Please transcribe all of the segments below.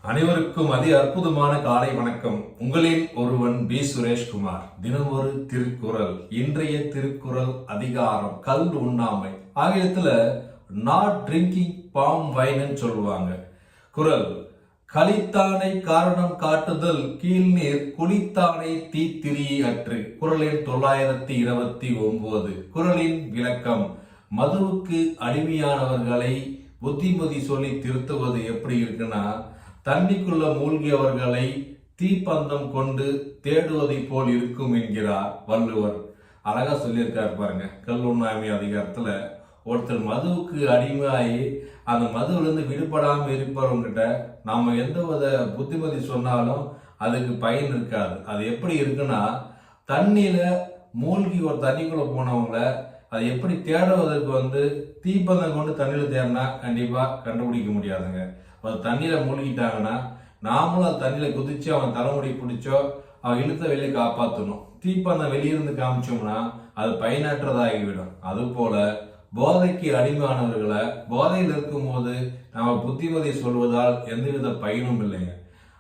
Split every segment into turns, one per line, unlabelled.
அனைவருக்கும் அதி அற்புதமான காலை வணக்கம். உங்களின் ஒருவன் பி சுரேஷ்குமார். தினமொரு திருக்குறள். இன்றைய திருக்குறள் அதிகாரம் கல் உண்ணாமை. ஆங்கிலத்துல நாட் ட்ரிங்கிங் பாம் வைன் சொல்லுவாங்க. குறள்: கலித்தானை காரணம் காட்டுதல் கீழ்நீர் குளித்தானை தீத்திரி அற்று. குறளின் 929. குறளின் விளக்கம்: மதுவுக்கு அடிமையானவர்களை புத்திமதி சொல்லி திருத்துவது எப்படி இருக்குன்னா, தண்ணிக்குள்ள மூழ்கியவர்களை தீப்பந்தம் கொண்டு தேடுவதை போல் இருக்கும் என்கிறார் வள்ளுவர். அழகா சொல்லியிருக்காரு பாருங்க. கல் உண்ணாமை அதிகாரத்துல ஒருத்தர் மதுவுக்கு அடிமையாகி அந்த மதுவிலிருந்து விடுபடாமல் இருப்பவங்கிட்ட நாம எந்த வித புத்திமதி சொன்னாலும் அதுக்கு பயன் இருக்காது. அது எப்படி இருக்குன்னா, தண்ணியில மூழ்கி ஒரு தண்ணிக்குள்ள போனவங்கள அதை எப்படி தேடுவதற்கு தீப்பந்தம் கொண்டு தண்ணியில தேடினா கண்டிப்பா கண்டுபிடிக்க முடியாதுங்க. அது தண்ணியில மூழ்கிட்டாங்கன்னா நாமளும் அது தண்ணியில குதிச்சு அவன் தலைமுடி பிடிச்சோ அவன் இழுத்த வெளியே காப்பாற்றணும். தீப்பந்தம் வெளியிருந்து காமிச்சோம்னா அது பயனற்றதாகிவிடும். அது போல போதைக்கு அடிமையானவர்களை போதையில் இருக்கும் போது நம்ம புத்திமதி சொல்வதால் எந்தவித பயனும் இல்லைங்க.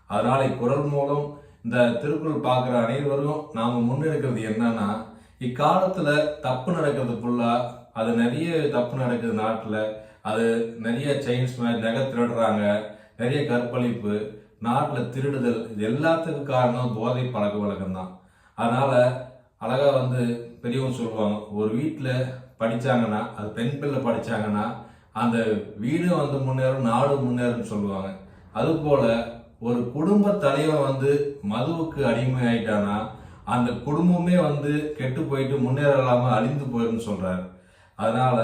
அதனால இக்குறள் மூலம் இந்த திருக்குறள் பார்க்குற அனைவரும் நாம முன்னெடுக்கிறது என்னன்னா, இக்காலத்துல தப்பு நடக்கிறது ஃபுல்லா அது நிறைய தப்பு நடக்குது நாட்டுல. அது நிறைய செயின்ஸ் நகை திருடுறாங்க, நிறைய கற்பழிப்பு, நாட்டில் திருடுதல். இது எல்லாத்துக்கும் காரணம் போதை பழக்க வழக்கம் தான். அதனால அழகா பெரியவங்க சொல்லுவாங்க, ஒரு வீட்டில் படிச்சாங்கன்னா, அது பெண் பிள்ளை படிச்சாங்கன்னா அந்த வீடு முன்னேறும், நாடு முன்னேறும்னு சொல்லுவாங்க. அது போல ஒரு குடும்ப தலைவன் மதுவுக்கு அடிமை ஆயிட்டானா அந்த குடும்பமே கெட்டு போயிட்டு முன்னேறலாம அழிந்து போயிடும் சொல்றாரு. அதனால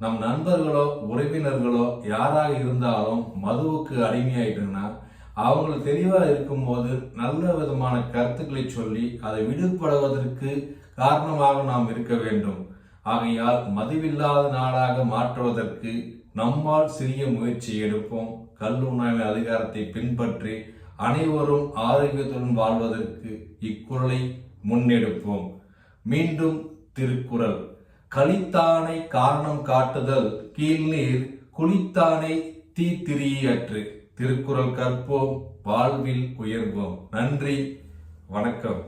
நம் நண்பர்களோ உறவினர்களோ யாராக இருந்தாலும் மதுவுக்கு அடிமையாயிட்டுன்னா அவங்களுக்கு தெளிவா இருக்கும்போது நல்ல விதமான கருத்துக்களை சொல்லி அதை விடுபடுவதற்கு காரணமாக நாம் இருக்க வேண்டும். ஆகையால் மதுவில்லாத நாடாக மாற்றுவதற்கு நம்மால் சிறிய முயற்சி எடுப்போம். கல் உண்ணாமை அதிகாரத்தை பின்பற்றி அனைவரும் ஆரோக்கியத்துடன் வாழ்வதற்கு இக்குறளை முன்னெடுப்போம். மீண்டும் திருக்குறள்: கலித்தானை காரணம் காட்டுதல் கீழ்நீர் குளித்தானை தீத்திரியற்று. திருக்குறள் கற்போம், வாழ்வில் உயர்வோம். நன்றி, வணக்கம்.